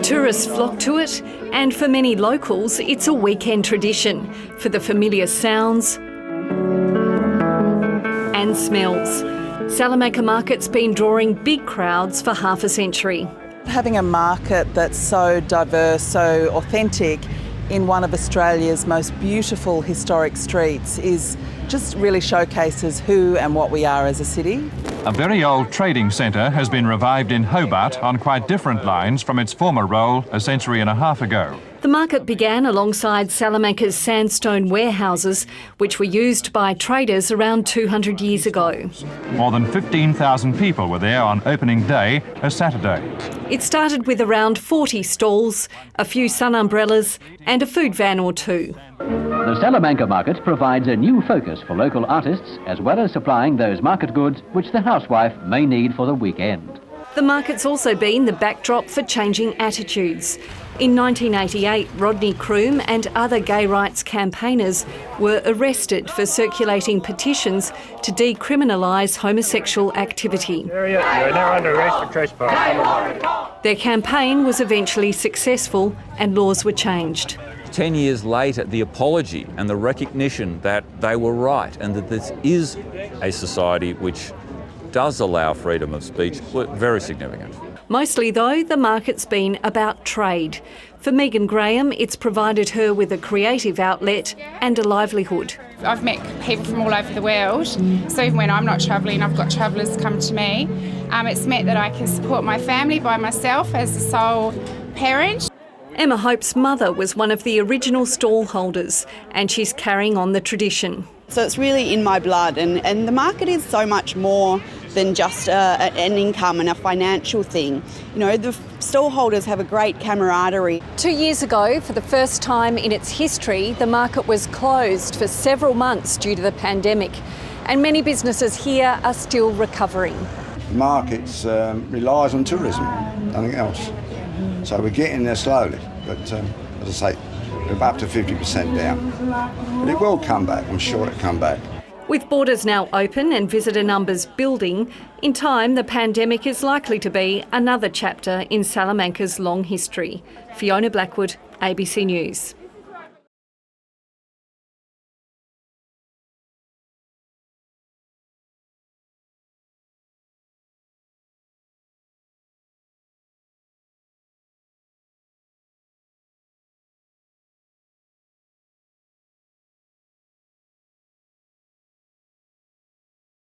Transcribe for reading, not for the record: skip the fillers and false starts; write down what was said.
Tourists flock to it, and for many locals, it's a weekend tradition for the familiar sounds and smells. Salamanca Market's been drawing big crowds for half a century. Having a market that's so diverse, so authentic in one of Australia's most beautiful historic streets just really showcases who and what we are as a city. A very old trading centre has been revived in Hobart on quite different lines from its former role a century and a half ago. The market began alongside Salamanca's sandstone warehouses, which were used by traders around 200 years ago. More than 15,000 people were there on opening day, a Saturday. It started with around 40 stalls, a few sun umbrellas and a food van or two. The Salamanca Market provides a new focus for local artists, as well as supplying those market goods which the housewife may need for the weekend. The market's also been the backdrop for changing attitudes. In 1988, Rodney Croome and other gay rights campaigners were arrested for circulating petitions to decriminalise homosexual activity. You are now under arrest for trespass. Their campaign was eventually successful and laws were changed. 10 years later, the apology and the recognition that they were right and that this is a society which does allow freedom of speech were very significant. Mostly, though, the market's been about trade. For Megan Graham, it's provided her with a creative outlet and a livelihood. I've met people from all over the world, so even when I'm not travelling, I've got travellers come to me. It's meant that I can support my family by myself as the sole parent. Emma Hope's mother was one of the original stallholders, and she's carrying on the tradition. So it's really in my blood, and the market is so much more than just an income and a financial thing. You know, the stallholders have a great camaraderie. 2 years ago, for the first time in its history, the market was closed for several months due to the pandemic, and many businesses here are still recovering. The market relies on tourism, nothing else. So we're getting there slowly, but as I say, we're up to 50% down. But it will come back, I'm sure it'll come back. With borders now open and visitor numbers building, in time the pandemic is likely to be another chapter in Salamanca's long history. Fiona Blackwood, ABC News.